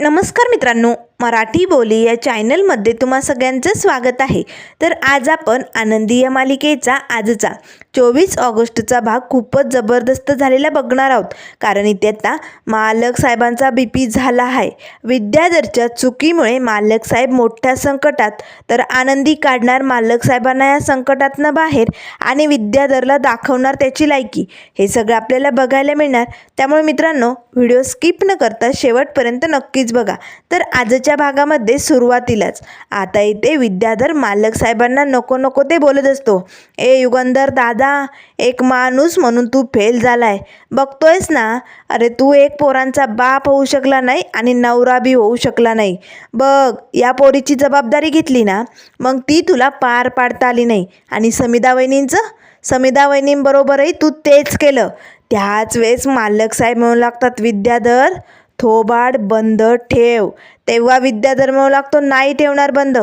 नमस्कार मित्रांनो, मराठी बोली या चॅनलमध्ये तुम्हा सगळ्यांचं स्वागत आहे. तर आज आपण आनंदी या मालिकेचा आजचा 24 ऑगस्टचा भाग खूपच जबरदस्त झालेला बघणार आहोत. कारण इथे आता मालक साहेबांचा BP झाला आहे. विद्याधरच्या चुकीमुळे मालक साहेब मोठ्या संकटात, तर आनंदी काढणार मालक साहेबांना या संकटातनं बाहेर आणि विद्याधरला दाखवणार त्याची लायकी. हे सगळं आपल्याला बघायला मिळणार. त्यामुळे मित्रांनो, व्हिडिओ स्किप न करता शेवटपर्यंत नक्कीच बघा. तर आजच्या भागामध्ये सुरुवातीलाच आता इथे विद्याधर मालक साहेबांना नको नको ते बोलत असतो. युगंधर दादा, एक माणूस म्हणून तू फेल झालाय, बघतोयस ना. अरे तू एक पोरांचा बाप होऊ शकला नाही आणि नवरा बी होऊ शकला नाही. बघ, या पोरीची जबाबदारी घेतली ना, मग ती तुला पार पाडता आली नाही. आणि समिधा वहिनींबरोबरही तू तेच केलं. त्याच वेळेस मालक साहेब म्हणू लागतात, विद्याधर थोबाड बंद ठेव. तेव्हा विद्याधर म्हणू लागतो, नाही ठेवणार बंद.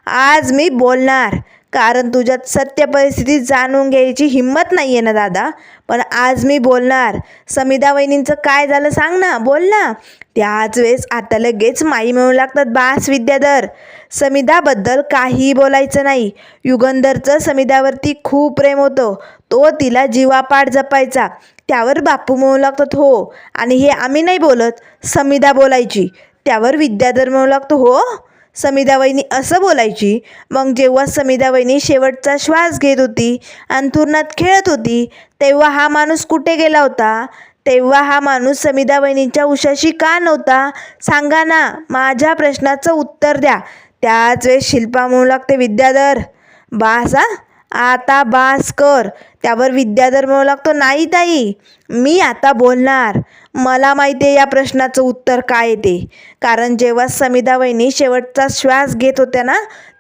आज मी बोलणार, कारण तुझ्यात सत्य परिस्थिती जाणून घ्यायची हिंमत नाही आहे ना दादा. पण आज मी बोलणार. समिधा वहिनींचं काय झालं सांग ना, बोल ना. त्याच वेळेस आता लगेच माई म्हणू लागतात, बास विद्याधर, समिधाबद्दल काहीही बोलायचं नाही. युगंधरचं समिधावरती खूप प्रेम होतं, तो तिला जीवापाड जपायचा. त्यावर बापू म्हणू लागतात, हो, आणि हे आम्ही नाही बोलत, समिधा बोलायची. त्यावर विद्याधर म्हणू लागतो, हो, समिधा वहिनी असं बोलायची. मग जेव्हा समिधा वहिनी शेवटचा श्वास घेत होती, अंथरुणात खेळत होती, तेव्हा हा माणूस कुठे गेला होता? तेव्हा हा माणूस समिधा वहिनींच्या उशाशी का नव्हता? सांगा ना, माझ्या प्रश्नाचं उत्तर द्या. त्याच वेळेस शिल्पा म्हणू लागते, विद्याधर बास, आता बास कर. त्यावर विद्याधर म्हणू लागतो, नाही ताई, मी आता बोलणार. मला माहिती आहे या प्रश्नाचं उत्तर काय येते. कारण जेव्हा समिधा वहिनी शेवटचा श्वास घेत होत्या ना,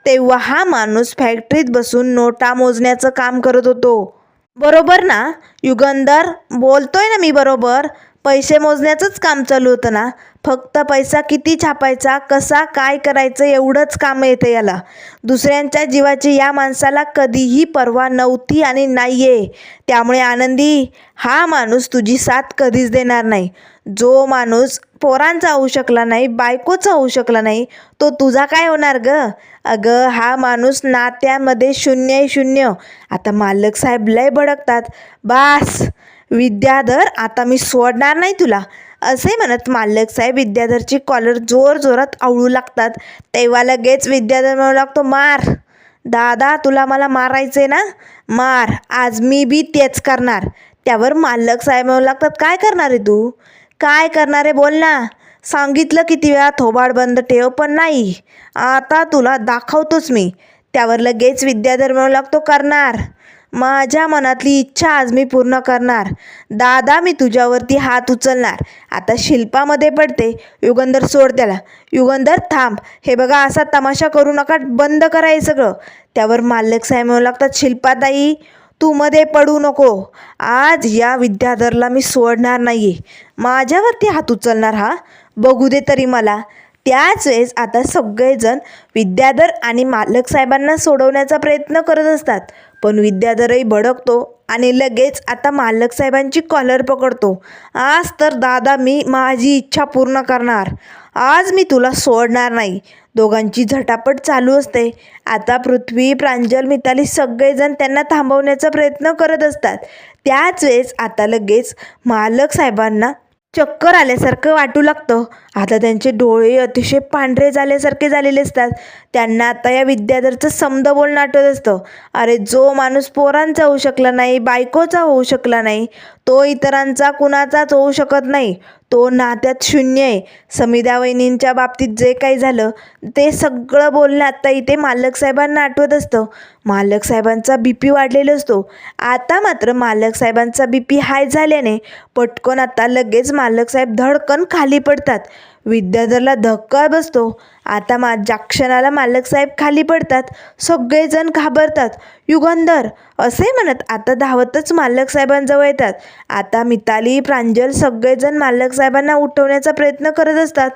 तेव्हा हा माणूस फॅक्टरीत बसून नोटा मोजण्याचं काम करत होतो. बरोबर ना युगंधर? बोलतोय ना मी बरोबर? पैसे मोजण्याचंच काम चालू होतं ना. फक्त पैसा किती छापायचा, कसा काय करायचं, एवढंच काम येतं याला. दुसऱ्यांच्या जीवाची या माणसाला कधीही पर्वा नव्हती आणि नाही आहे. त्यामुळे आनंदी, हा माणूस तुझी साथ कधीच देणार नाही. जो माणूस पोरांचा होऊ शकला नाही, बायकोचा होऊ शकला नाही, तो तुझा काय होणार ग? अगं, हा माणूस नात्यामध्ये शून्य. आता मालक साहेब लय भडकतात. बास विद्याधर, आता मी सोडणार नाही तुला, असे म्हणत मालक साहेब विद्याधरची कॉलर जोरात आवळू लागतात. तेव्हा लगेच विद्याधर म्हणू लागतो, मार दादा, तुला मला मारायचे ना, मार, आज मी बी तेच करणार. त्यावर मालक साहेब म्हणू लागतात, काय करणार आहे तू? काय करणार आहे बोल ना. सांगितलं किती वेळा थोबाड बंद ठेव, पण नाही, आता तुला दाखवतोच मी. त्यावर लगेच विद्याधर म्हणू लागतो, करणार. माझ्या मनातली इच्छा आज मी पूर्ण करणार. दादा, मी तुझ्यावरती हात उचलणार. आता शिल्पामध्ये पडते. युगंधर सोड त्याला. युगंधर थांब, हे बघा असा तमाशा करू नका, बंद करा हे सगळं. त्यावर मालक साहेब म्हणू लागतात, शिल्पाताई, तू मध्ये पडू नको. आज या विद्याधरला मी सोडणार नाही आहे. माझ्यावरती हात उचलणार हा, बघू दे तरी मला. त्याच वेळेस आता सगळेजण विद्याधर आणि मालक साहेबांना सोडवण्याचा प्रयत्न करत असतात. पण विद्याधरही भडकतो आणि लगेच आता मालक साहेबांची कॉलर पकडतो. आज तर दादा मी माझी इच्छा पूर्ण करणार. आज मी तुला सोडणार नाही. दोघांची झटापट चालू असते. आता पृथ्वी, प्रांजल, मिताली सगळेजण त्यांना थांबवण्याचा प्रयत्न करत असतात. त्याच वेळेस आता लगेच मालक साहेबांना चक्कर आल्यासारखं वाटू लागतं. आता त्यांचे डोळे अतिशय पांढरे झाल्यासारखे झालेले असतात. त्यांना आता या विद्याधरचं समद बोलणं आठवत असतं. अरे, जो माणूस पोरांचा होऊ शकला नाही, बायकोचा होऊ शकला नाही, तो इतरांचा कुणाचाच होऊ शकत नाही. तो नात्यात शून्य आहे. समिधा वहिनींच्या बाबतीत जे काही झालं ते सगळं बोलणं आता इथे मालक साहेबांना आठवत असतं. मालक साहेबांचा BP वाढलेला असतो. आता मात्र मालक साहेबांचा BP हाय झाल्याने पटकन आता लगेच मालक साहेब धडकन खाली पडतात. विद्याधरला धक्का बसतो. आता ज्या क्षणाला मालक साहेब खाली पडतात, सगळेजण घाबरतात. युगंधर, असे म्हणत आता धावतच मालक साहेबांजवळ येतात. आता मिताली, प्रांजल सगळेजण मालक साहेबांना उठवण्याचा प्रयत्न करत असतात.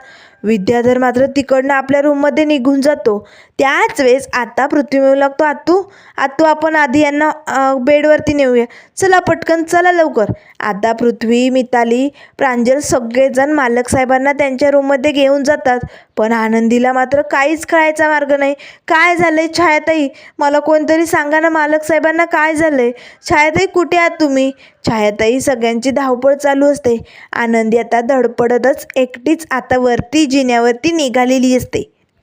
विद्याधर मात्र तिकडनं आपल्या रूममध्ये निघून जातो. त्याच वेळेस आता पृथ्वी म्हणू लागतो, आतू आतू आपण आधी यांना बेडवरती नेऊया, चला पटकन, चला लवकर. आता पृथ्वी, मिताली, प्रांजल सगळेजण मालक साहेबांना त्यांच्या रूममध्ये घेऊन जातात. पण आनंदीला मात्र काहीच कळायचा मार्ग नाही. काय झालंय छायाताई, मला कोणतरी सांगा ना, मालक साहेबांना काय झालंय? छायाताई कुठे आहात तुम्ही? छायाताई सगळ्यांची धावपळ चालू असते. आनंदी आता धडपडतच एकटीच आता वरती जिन्यावरती निघालेली असते.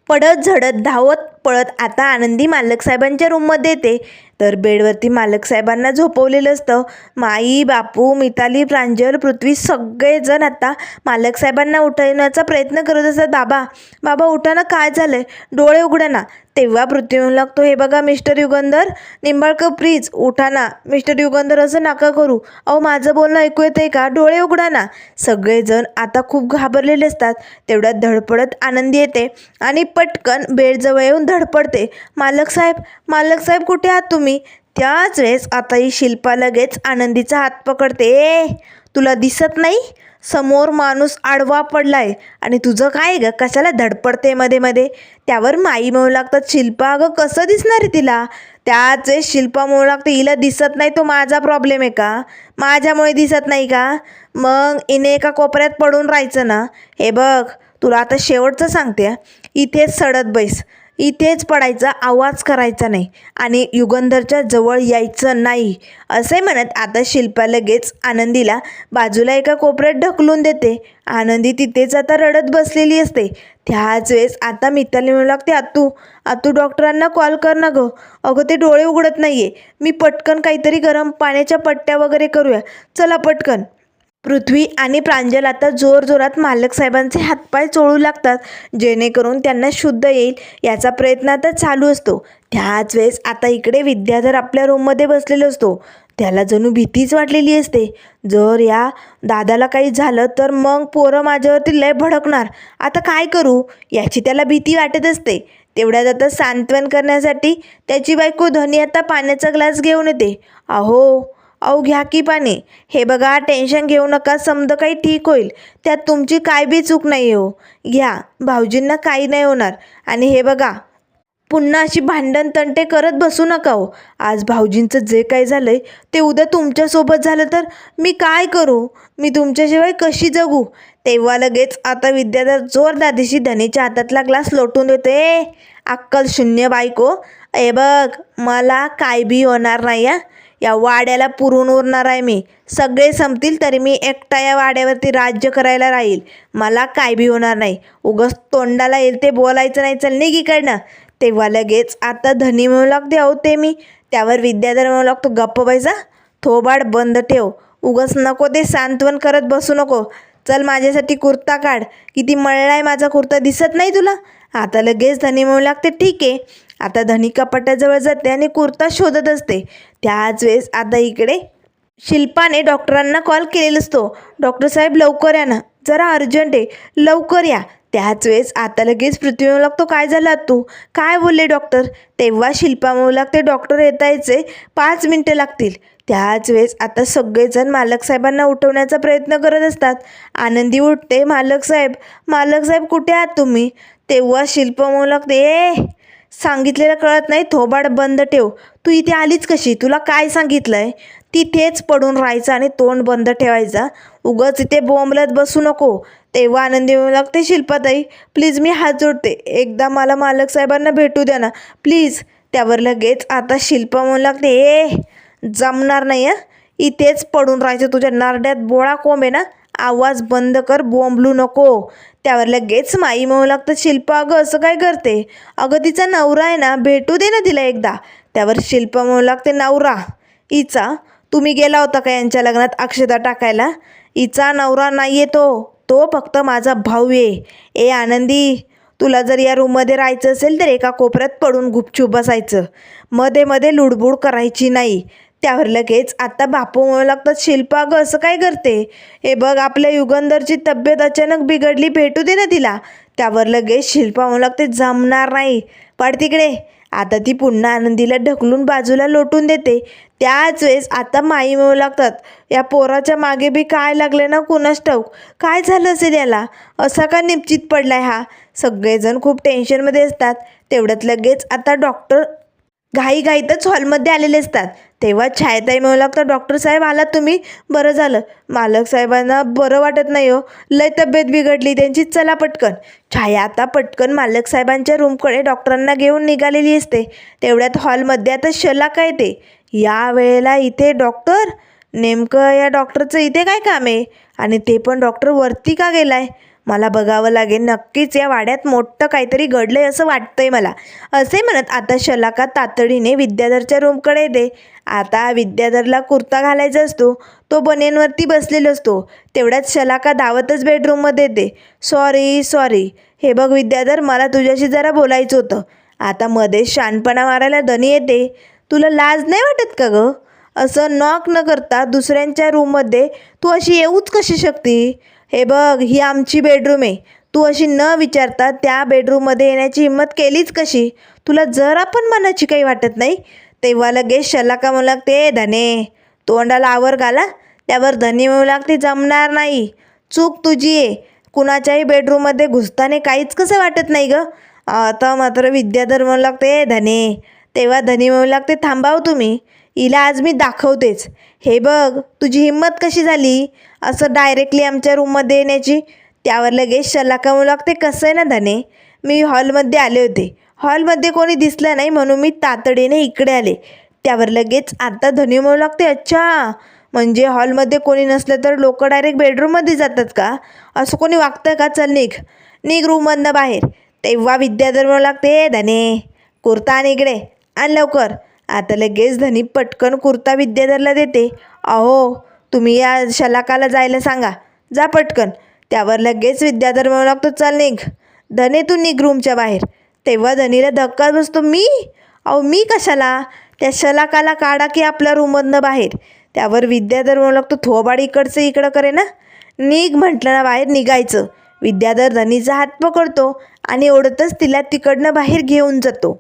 पडत झडत धावत पळत आता आनंदी मालक साहेबांच्या रूममध्ये येते. तर बेडवरती मालक साहेबांना झोपवलेलं असतं. माई, बापू, मिताली, प्रांजल, पृथ्वी सगळेजण आता मालक साहेबांना उठवण्याचा प्रयत्न करत असतात. बाबा बाबा उठा ना, काय झालंय? डोळे उघडा ना. तेव्हा पृथ्वी म्हणू लागतो, हे बघा मिस्टर युगंधर निंबाळकर, प्लीज उठा ना. मिस्टर युगंधर असं नका करू. अहो माझं बोलणं ऐकू येतंय का? डोळे उघडा ना. सगळेजण आता खूप घाबरलेले असतात. तेवढ्यात धडपडत आनंदी येते आणि पटकन बेडजवळ येऊन धडपडते. मालक साहेब कुठे आहात तुम्ही? त्याच वेळेस आता ही शिल्पा लगेच आनंदीचा हात पकडते. तुला दिसत नाही? समोर माणूस आडवा पडलाय आणि तुझं काय ग, कशाला धडपडते मध्ये मध्ये? त्यावर माई म्हणू लागतात, शिल्पा अगं कसं दिसणार आहे तिला? त्याच वेळेस शिल्पा म्हणू लागते, हिला दिसत नाही तो माझा प्रॉब्लेम आहे का? माझ्यामुळे दिसत नाही का? मग हिने एका कोपऱ्यात पडून राहायचं ना. हे बघ तुला आता शेवटचं सांगते, इथेच सडत बैस, इथेच पडायचा, आवाज करायचा नाही आणि युगंधरच्या जवळ यायचं नाही. असे म्हणत आता शिल्पा लगेच आनंदीला बाजूला एका कोपऱ्यात ढकलून देते. आनंदी तिथेच आता रडत बसलेली असते. त्याच वेळेस आता मिताली म्हणू लागते, आतू डॉक्टरांना कॉल कर ना गं. अगं ते डोळे उघडत नाहीये. मी पटकन काहीतरी गरम पाण्याच्या पट्ट्या वगैरे करूया, चला पटकन. पृथ्वी आणि प्रांजल आता जोरजोरात मालक साहेबांचे हातपाय चोळू लागतात, जेणेकरून त्यांना शुद्ध येईल याचा प्रयत्न आता चालू असतो. त्याच वेळेस आता इकडे विद्याधर आपल्या रूममध्ये बसलेला असतो. त्याला जणू भीतीच वाटलेली असते. जर या दादाला काही झालं तर मग पोरं माझ्यावरती लय भडकणार. आता काय करू याची त्याला भीती वाटत असते. तेवढ्यात आता सांत्वन करण्यासाठी त्याची बायको धनी आता पाण्याचा ग्लास घेऊन येते. अहो घ्या की पाणी. हे बघा टेन्शन घेऊ नका, समजा काही ठीक होईल. त्यात तुमची काय बी चूक नाही हो. घ्या, भाऊजींना काही नाही होणार. आणि हे बघा पुन्हा अशी भांडण तंटे करत बसू नका हो. आज भाऊजींचं जे काही झालंय ते उद्या तुमच्यासोबत झालं तर मी काय करू? मी तुमच्याशिवाय कशी जगू? तेव्हा लगेच आता विद्याधर जोरदार दिशी धनीच्या हातातला ग्लास लोटून देते. अक्कल शून्य बायको, हे बघ मला काय बी होणार नाही. या वाड्याला पुरून उरणार आहे मी. सगळे संपतील तरी मी एकटा या वाड्यावरती राज्य करायला राहील. मला काय बी होणार नाही. उगाच तोंडाला येईल ते बोलायचं नाही, चल निघ इकडनं. तेव्हा लगेच आता धनी म्हणू लागते, अहो ते मी. त्यावर विद्याधर म्हणू लागतो, गप्प बैसा, थोबाड बंद ठेव. उगाच नको ते सांत्वन करत बसू नको. चल माझ्यासाठी कुर्ता काढ. किती मळलाय माझा कुर्ता, दिसत नाही तुला? आता लगेच धनी म्हणू लागते, ठीक आहे. आता धनी कपाटाजवळ जाते आणि कुर्ता शोधत असते. त्याच वेळेस आता इकडे शिल्पाने डॉक्टरांना कॉल केलेला असतो. डॉक्टर साहेब लवकर या ना, जरा अर्जंट आहे, लवकर या. त्याच वेळेस आता लगेच पृथ्वी म्हणू लागतो, काय झालं तू? काय बोलले डॉक्टर? तेव्हा शिल्पा म्हणू लागते, डॉक्टर येतायचे 5 मिनटं लागतील. त्याच वेळेस आता सगळेजण मालक साहेबांना उठवण्याचा प्रयत्न करत असतात. आनंदी उठते, मालक साहेब कुठे आहात तुम्ही? तेव्हा शिल्पा म्हणू लागते, सांगितलेलं कळत नाही, थोबाड बंद ठेव. तू इथे आलीच कशी? तुला काय सांगितलंय? तिथेच पडून राहायचं आणि तोंड बंद ठेवायचा. उगाच इथे बोंबलत बसू नको. तेव्हा आनंदी म्हणू लागते, शिल्पाताई प्लीज मी हात जोडते, एकदा मला मालक साहेबांना भेटू द्या ना प्लीज. त्यावर लगेच आता शिल्पा म्हणू लागते, जमणार नाही इथेच पडून राहायचं. तुझ्या नारड्यात बोळा कोंब आहे ना, आवाज बंद कर, बोंबलू नको. त्यावर लगेच माई म्हणू लागतं, शिल्पा अगं असं काय करते? अगं तिचा नवरा आहे ना, भेटू दे ना तिला एकदा. त्यावर शिल्पा म्हणू लागते, नवरा हिचा? तुम्ही गेला होता का यांच्या लग्नात अक्षता टाकायला? हिचा नवरा नाही आहे तो फक्त माझा भाऊ आहे. आनंदी, तुला जर या रूममध्ये राहायचं असेल तर एका कोपऱ्यात पडून गुपचूप बसायचं, मध्ये मध्ये लुडबुड करायची नाही. त्यावर लगेच आता बापू म्हणू लागतात, शिल्पा अगं असं काय करते? हे बघ आपल्या युगंधरची तब्येत अचानक बिघडली, भेटू दे ना तिला. त्यावर लगेच शिल्पा म्हणू लागते, जमणार नाही, पड तिकडे. आता ती पुन्हा आनंदीला ढकलून बाजूला लोटून देते. त्याच वेळेस आता माई म्हणू लागतात, या पोराच्या मागे बी काय लागले ना कुणास ठाऊक, काय झालं असेल याला, असा का निश्चित पडलाय हा. सगळेजण खूप टेन्शनमध्ये असतात. तेवढ्यात लगेच आता डॉक्टर घाईघाईतच हॉलमध्ये आलेले असतात. तेव्हा छायाताई म्हणू लागतात, डॉक्टर साहेब आलात तुम्ही, बरं झालं. मालक साहेबांना बरं वाटत नाही हो, लय तब्येत बिघडली त्यांची, चला पटकन. छाया आता पटकन मालक साहेबांच्या रूमकडे डॉक्टरांना घेऊन निघालेली असते. तेवढ्यात हॉलमध्ये आता शलाका येते. या वेळेला इथे डॉक्टर, नेमकं या डॉक्टरचं इथे काय काम आहे, आणि ते पण डॉक्टर वरती का गेलाय. मला बघावं लागेल, नक्कीच या वाड्यात मोठं काहीतरी घडलंय असं वाटतंय मला. असे म्हणत आता शलाका तातडीने विद्याधरच्या रूमकडे येते. आता विद्याधरला कुर्ता घालायचा असतो, तो बनेनवरती बसलेला असतो. तेवढ्यात शलाका धावतच बेडरूममध्ये येते. सॉरी, हे बघ विद्याधर, मला तुझ्याशी जरा बोलायचं होतं. आता मध्येच शहाणपणा मारायला धनी येते. तुला लाज नाही वाटत का गं? असं नॉक न करता दुसऱ्यांच्या रूममध्ये तू अशी येऊच कशी शकते? हे बघ, ही आमची बेडरूम आहे. तू अशी न विचारता त्या बेडरूममध्ये येण्याची हिंमत केलीच कशी? तुला जरा पण मनाची काही वाटत नाही? तेव्हा लगेच शलाका म्हणू लागते, धने तोंडाला आवर घाला. त्यावर धनी म्हणू लागते, जमणार नाही, चूक तुझी आहे. कुणाच्याही बेडरूममध्ये घुसताना काहीच कसं वाटत नाही गं. आता मात्र विद्याधर म्हणू लागते, धने. तेव्हा धनी म्हणू लागते, थांबाव तुम्ही, हिला आज मी दाखवतेच. हे बघ, तुझी हिंमत कशी झाली असं डायरेक्टली आमच्या रूममध्ये येण्याची. त्यावर लगेच शलाका म्हणू लागते, कसं आहे ना धने, मी हॉलमध्ये आले होते, हॉलमध्ये कोणी दिसलं नाही म्हणून मी तातडीने इकडे आले. त्यावर लगेच आता धनी म्हणू लागते, अच्छा, म्हणजे हॉलमध्ये कोणी नसलं तर लोक डायरेक्ट बेडरूममध्ये जातात का? असं कोणी वागतं का? चल निघ रूममधनं बाहेर. तेव्हा विद्याधर म्हणू लागते, धने कुर्ता आण इकडे, आण लवकर. आता लगेच धनी पटकन कुर्ता विद्याधरला देते. अहो, तुम्ही या शलाकाला जायला सांगा, जा पटकन. त्यावर लगेच विद्याधर म्हणू लागतो, चल निघ धने, तू निघ रूमच्या बाहेर. तेव्हा धनीला धक्का बसतो, मी कशाला? त्या शलाकाला काढा की आपल्या रूममधनं बाहेर. त्यावर विद्याधर म्हणू लागतो, थोबाड इकडचं इकडं करे ना, निघ म्हटलं ना बाहेर, निघायचं. विद्याधर धनीचा हात पकडतो आणि ओढतच तिला तिकडनं बाहेर घेऊन जातो.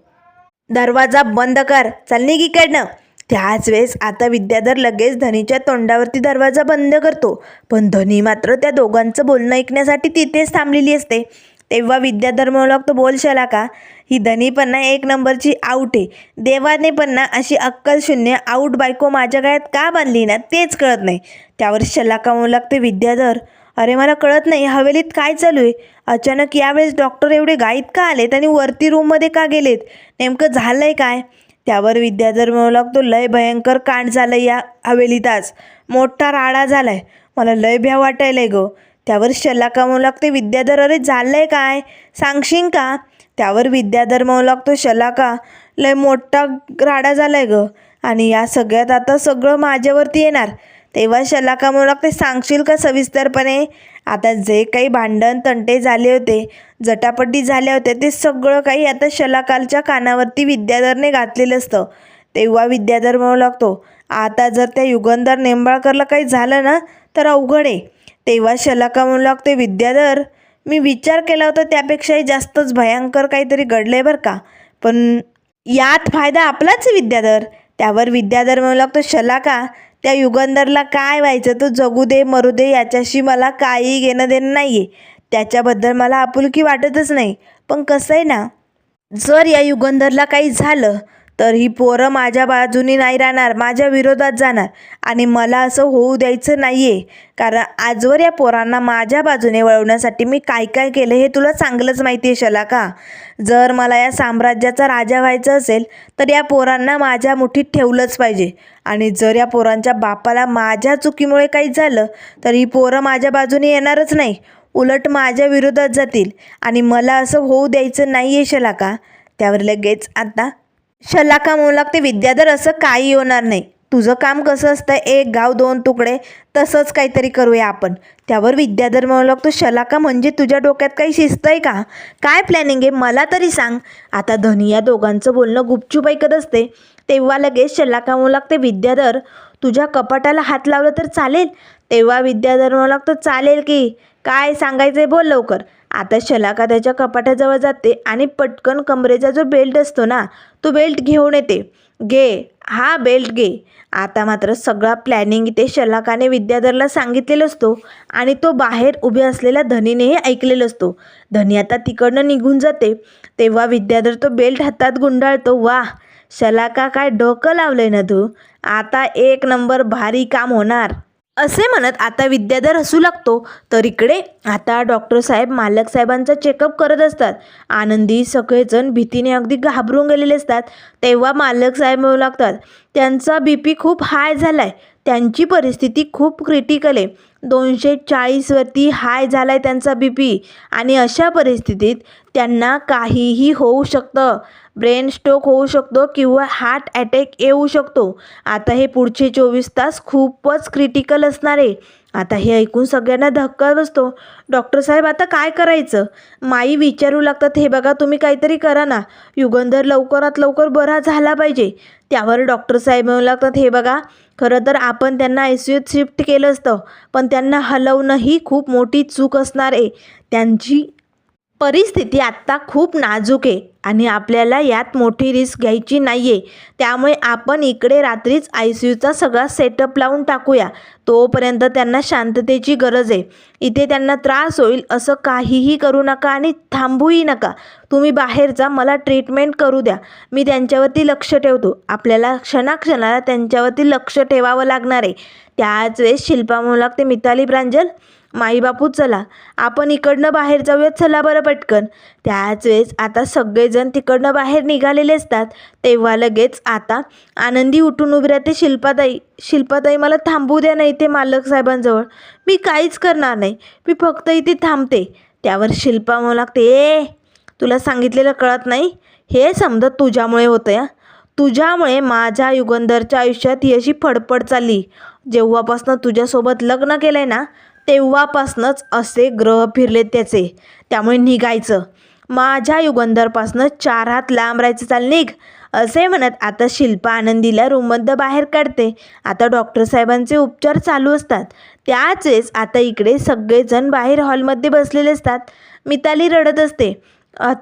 दरवाजा बंद कर, चल निघ इकडनं. त्याच वेळेस आता विद्याधर लगेच धनीच्या तोंडावरती दरवाजा बंद करतो. पण धनी मात्र त्या दोघांचं बोलणं ऐकण्यासाठी तिथेच थांबलेली असते. तेव्हा विद्याधर म्हणू लागतो, बोल शलाका, ही धनी पण ना एक नंबरची आऊट आहे. देवाने पण ना अशी अक्कल शून्य आऊट बायको माझ्या गळ्यात का बांधली ना तेच कळत नाही. त्यावर शलाका म्हणू लागते, विद्याधर, अरे मला कळत नाही, हवेलीत काय चालू आहे? अचानक यावेळेस डॉक्टर एवढे घाईत का आलेत आणि वरती रूममध्ये का गेलेत? नेमकं झालं आहे काय? त्यावर विद्याधर म्हणू लागतो, लय भयंकर कांड झालं या हवेलीत आज, मोठा राडा झाला आहे, मला लय भ्या वाटायला आहे गं. त्यावर शलाका म्हणू लागते, विद्याधर, अरे झालं आहे काय, सांगशील का? त्यावर विद्याधर म्हणू लागतो, शलाका, लय मोठा राडा झाला आहे गं, आणि या सगळ्यात आता सगळं माझ्यावरती येणार. तेव्हा शलाका म्हणू लागते, सांगशील का सविस्तरपणे? आता जे काही भांडण तंटे झाले होते, जटापटी झाल्या होत्या, ते सगळं काही आता शलाकालच्या कानावरती विद्याधरने घातलेलं असतं. तेव्हा विद्याधर म्हणू लागतो, आता जर त्या युगंधर निंबाळकरला काही झालं ना तर अवघड आहे. तेव्हा शलाका म्हणू लागते, विद्याधर, मी विचार केला होता त्यापेक्षाही जास्तच भयंकर काहीतरी घडलंय बरं का, पण यात फायदा आपलाच आहे विद्याधर. त्यावर विद्याधर म्हणू लागतो, शलाका, त्या युगंधरला काय व्हायचं तो जगू दे मरू दे, याच्याशी मला काही घेणं देणं नाही आहे. त्याच्याबद्दल मला आपुलकी वाटतच नाही. पण कसं आहे ना, जर या युगंधरला काही झालं तर ही पोरं माझ्या बाजूनी नाही राहणार, माझ्या विरोधात जाणार, आणि मला असं होऊ द्यायचं नाही आहे. कारण आजवर या पोरांना माझ्या बाजूने वळवण्यासाठी मी काय काय केलं हे तुला चांगलंच माहिती आहे शलाका. जर मला या साम्राज्याचा राजा व्हायचं असेल तर या पोरांना माझ्या मुठीत ठेवलंच पाहिजे, आणि जर या पोरांच्या बापाला माझ्या चुकीमुळे काही झालं तर ही पोरं माझ्या बाजूने येणारच नाही, उलट माझ्या विरोधात जातील, आणि मला असं होऊ द्यायचं नाही आहे शलाका. त्यावर लगेच आता शलाका म्हणू लागते, विद्याधर, असं काही होणार नाही. तुझं काम कसं असतं, एक गाव दोन तुकडे, तसंच काहीतरी करूया आपण. त्यावर विद्याधर म्हणू लागतो, शलाका, म्हणजे तुझ्या डोक्यात काही शिस्त आहे का? काय प्लॅनिंग आहे मला तरी सांग. आता धनी या दोघांचं बोलणं गुपचूप ऐकत असते. तेव्हा लगेच शलाका म्हणू लागते, विद्याधर, तुझ्या कपाटाला हात लावलं तर चालेल? तेव्हा विद्याधर म्हणू लागतो, चालेल की, काय सांगायचं आहे बोल लवकर. आता शलाका त्याच्या कपाटाजवळ जाते आणि पटकन कमरेचा जो बेल्ट असतो ना तो बेल्ट घेऊन येते. घे, हा बेल्ट घे. आता मात्र सगळा प्लॅनिंग इथे शलाकाने विद्याधरला सांगितलेला असतो आणि तो बाहेर उभे असलेल्या धनीनेही ऐकलेलं असतो. धनी आता तिकडनं निघून जाते तेव्हा विद्याधर तो बेल्ट हातात गुंडाळतो. वाह शलाका, काय डोकं लावलंय ना तू, आता एक नंबर भारी काम होणार असे म्हणत आता विद्याधर हसू लागतो. तर इकडे आता डॉक्टर साहेब मालक साहेबांचा चेकअप करत असतात. आनंदी सगळेजण भीतीने अगदी घाबरून गेलेले असतात. तेव्हा मालक साहेब म्हणू लागतात, त्यांचा BP खूप हाय झालाय, त्यांची परिस्थिती खूप क्रिटिकल आहे. 240वरती हाय झालाय त्यांचा BP आणि अशा परिस्थितीत त्यांना काहीही होऊ शकतं. ब्रेन स्ट्रोक होऊ शकतो किंवा हार्ट अटॅक येऊ शकतो. आता हे पुढचे 24 तास खूपच क्रिटिकल असणार आहे. आता हे ऐकून सगळ्यांना धक्का बसतो. डॉक्टर साहेब आता काय करायचं? माई विचारू लागतात, हे बघा तुम्ही काहीतरी करा ना, युगंधर लवकरात लवकर बरा झाला पाहिजे. त्यावर डॉक्टर साहेब म्हणू लागतात, हे बघा खरं तर आपण त्यांना ICUत शिफ्ट केलं असतं, पण त्यांना हलवणं ही खूप मोठी चूक असणार आहे. त्यांची परिस्थिती आत्ता खूप नाजूक आहे आणि आपल्याला यात मोठी रिस्क घ्यायची नाही आहे. त्यामुळे आपण इकडे रात्रीच ICUचा सगळा सेटअप लावून टाकूया. तोपर्यंत त्यांना शांततेची गरज आहे. इथे त्यांना त्रास होईल असं काहीही करू नका आणि थांबूही नका. तुम्ही बाहेर जा, मला ट्रीटमेंट करू द्या, मी त्यांच्यावरती लक्ष ठेवतो. आपल्याला क्षणाक्षणाला त्यांच्यावरती लक्ष ठेवावं लागणार आहे. त्याच वेळेस शिल्पा म्हणू लागते, मिताली, प्रांजल, माई बापू चला आपण इकडनं बाहेर जाऊयात, चला बरं पटकन. त्याच वेळेस आता सगळेजण तिकडनं बाहेर निघालेले असतात. तेव्हा लगेच आता आनंदी उठून उभी राहते. शिल्पाताई मला थांबू द्या ना इथे मालक साहेबांजवळ, मी काहीच करणार नाही, मी फक्त इथे थांबते. त्यावर शिल्पा म्हणू लागते, तुला सांगितलेलं कळत नाही, हे समजा तुझ्यामुळे होतं या, तुझ्यामुळे माझ्या युगंधरच्या आयुष्यात ही अशी फडफड चालली. जेव्हापासनं तुझ्यासोबत लग्न केलं आहे ना तेव्हापासनंच असे ग्रह फिरलेत त्याचे. त्यामुळे निघायचं, माझ्या युगंधरपासनं 4 हात लांब राहायचं, चाल निघ. असे म्हणत आता शिल्पा आनंदीला रूममध्ये बाहेर काढते. आता डॉक्टर साहेबांचे उपचार चालू असतात. त्याच वेळेस आता इकडे सगळेजण बाहेर हॉलमध्ये बसलेले असतात. मिताली रडत असते.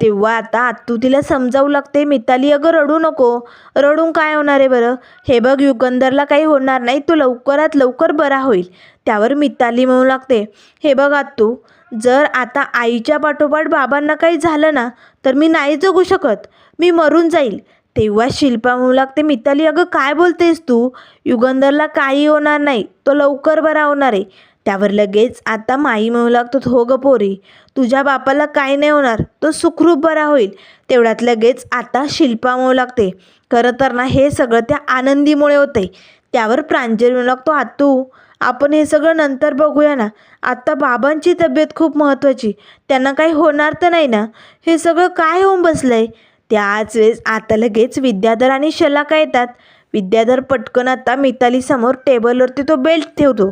तेव्हा आता आत्तू तिला समजावू लागते, मिताली अगं रडू नको, रडून काय होणार आहे बरं, हे बघ युगंधरला काही होणार नाही, तो लवकरात लवकर बरा होईल. त्यावर मिताली म्हणू लागते, हे बघ आत्तू, जर आता आईच्या पाठोपाठ बाबांना काही झालं ना तर मी नाही जगू शकत, मी मरून जाईल. तेव्हा शिल्पा म्हणू लागते, मिताली अगं काय बोलतेस तू, युगंधरला काही होणार नाही, तो लवकर बरा होणार आहे. त्यावर लगेच आता माई म्हणू लागतो, हो ग पोरी, तुझ्या बापाला काही नाही होणार, तो सुखरूप बरा होईल. तेवढ्यात लगेच आता शिल्पा म्हणू लागते, खरं तर ना हे सगळं त्या आनंदीमुळे होते. त्यावर प्रांजल म्हणू लागतो, आत्तू आपण हे सगळं नंतर बघूया ना, आत्ता बाबांची तब्येत खूप महत्त्वाची, त्यांना काही होणार तर नाही ना, हे सगळं काय होऊन बसलंय. त्याच वेळेस आता लगेच विद्याधर आणि शलाका येतात. विद्याधर पटकन आता मितालीसमोर टेबलवरती तो बेल्ट ठेवतो.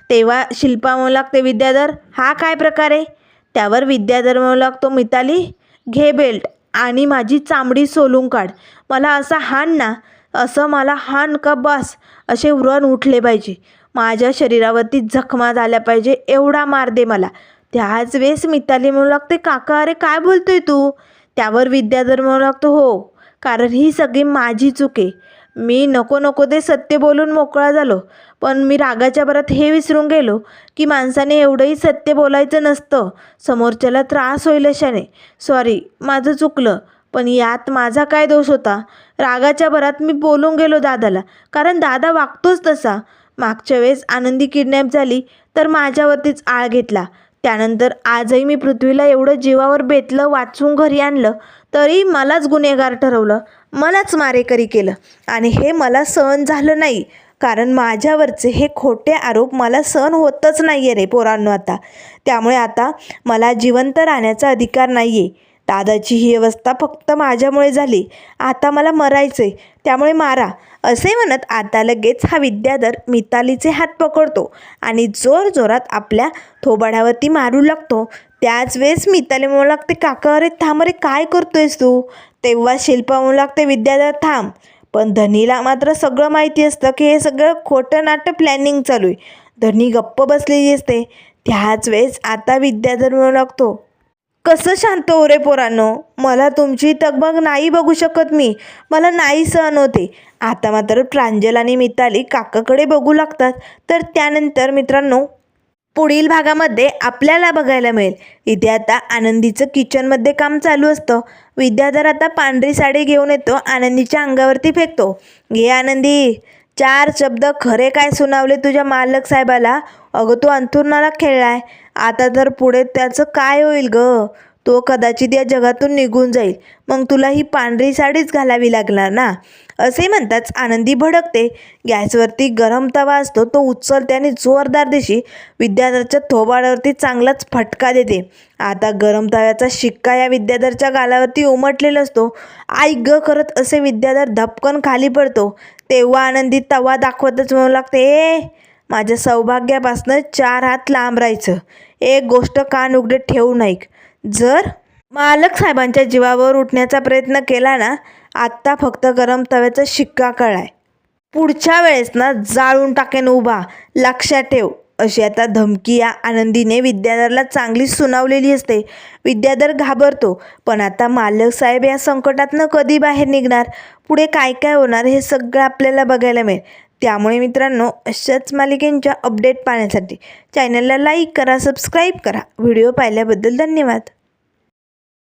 तेव्हा शिल्पा म्हणू लागते, विद्याधर हा काय प्रकार आहे. त्यावर विद्याधर म्हणू लागतो, मिताली घे बेल्ट आणि माझी चामडी सोलून काढ, मला असा हाण ना, असं मला हाण का बस, असे व्रण उठले पाहिजे, माझ्या शरीरावरती जखमा झाल्या पाहिजे, एवढा मार दे मला. त्याच वेळेस मिताली म्हणू लागते, काका अरे काय बोलतोय तू. त्यावर विद्याधर म्हणू लागतो, हो कारण ही सगळी माझी चूक आहे, मी नको ते सत्य बोलून मोकळा झालो, पण मी रागाच्या भरात हे विसरून गेलो की माणसाने एवढंही सत्य बोलायचं नसतं, समोरच्याला त्रास होईल अशाने. सॉरी, माझं चुकलं, पण यात माझा काय दोष होता. रागाच्या भरात मी बोलून गेलो दादाला, कारण दादा वागतोच तसा. मागच्या वेळेस आनंदी किडनॅप झाली तर माझ्यावरतीच आळ घेतला, त्यानंतर आजही मी पृथ्वीला एवढं जीवावर बेतलं, वाचून घरी आणलं, तरी मलाच गुन्हेगार ठरवलं, मलाच मारेकरी केलं आणि हे मला सहन झालं नाही, कारण माझ्यावरचे हे खोटे आरोप मला सहन होतच नाही आहे रे पोरांनो आता. त्यामुळे आता मला जिवंत राहण्याचा अधिकार नाही आहे. दादाची ही अवस्था फक्त माझ्यामुळे झाली, आता मला मरायचे, त्यामुळे मारा. असे म्हणत आता लगेच हा विद्याधर मितालीचे हात पकडतो आणि जोरजोरात आपल्या थोबाड्यावरती मारू लागतो. त्याच वेळेस मिताली म्हणू लागते, काका अरे थांब रे, काय करतोयस तू. तेव्हा शिल्पा म्हणू लागते, विद्याधर थांब. पण धनीला मात्र सगळं माहिती असतं की हे सगळं खोटं नाटं प्लॅनिंग चालू आहे. धनी गप्प बसलेली असते. त्याच वेळेस आता विद्याधर म्हणू लागतो, कसं शांत हो रे पोरांनो, मला तुमची तगमग नाही बघू शकत मी, मला नाही सहन होते. आता मात्र प्रांजल आणि मिताली काकाकडे बघू लागतात. तर त्यानंतर मित्रांनो पुढील भागामध्ये आपल्याला बघायला मिळेल. इथे आता आनंदीचं किचनमध्ये काम चालू असतं. विद्याधर आता पांढरी साडी घेऊन येतो, आनंदीच्या अंगावरती फेकतो. घे आनंदी, 4 शब्द खरे काय सुनावले तुझ्या मालक साहेबाला. अगं तू अंथरुणाला खेळलाय, आता तर पुढे त्याचं काय होईल ग. तो कदाचित या जगातून निघून जाईल, मग तुला ही पांढरी साडीच घालावी लागणार ना. असे म्हणताच आनंदी भडकते. गॅसवरती गरम तवा असतो, तो उचलते आणि जोरदार दिशी विद्याधरच्या थोबाडावरती चांगलाच फटका देते. आता गरम तव्याचा शिक्का या विद्याधरच्या गालावरती उमटलेला असतो. आई ग करत असे विद्याधर धपकन खाली पडतो. तेव्हा आनंदी तवा दाखवतच म्हणू लागते, ए माझ्या सौभाग्यापासनं 4 हात लांब राहायचं. एक गोष्ट कान उघडे ठेवू ऐक, जर मालक साहेबांच्या जीवावर उठण्याचा प्रयत्न केला ना, आत्ता फक्त गरम तव्याचा शिक्का कळलाय, पुढच्या वेळेस ना जाळून टाकेन उभा, लक्षात ठेव. अशी आता धमकी या आनंदीने विद्याधरला चांगली सुनावलेली असते. विद्याधर घाबरतो, पण आता मालक साहेब या संकटातनं कधी बाहेर निघणार, पुढे काय काय होणार हे सगळं आपल्याला बघायला मिळेल. त्यामुळे मित्रांनो, अशाच मालिकेंच्या अपडेट पाहण्यासाठी चॅनलला लाईक करा, सबस्क्राईब करा. व्हिडिओ पाहिल्याबद्दल धन्यवाद.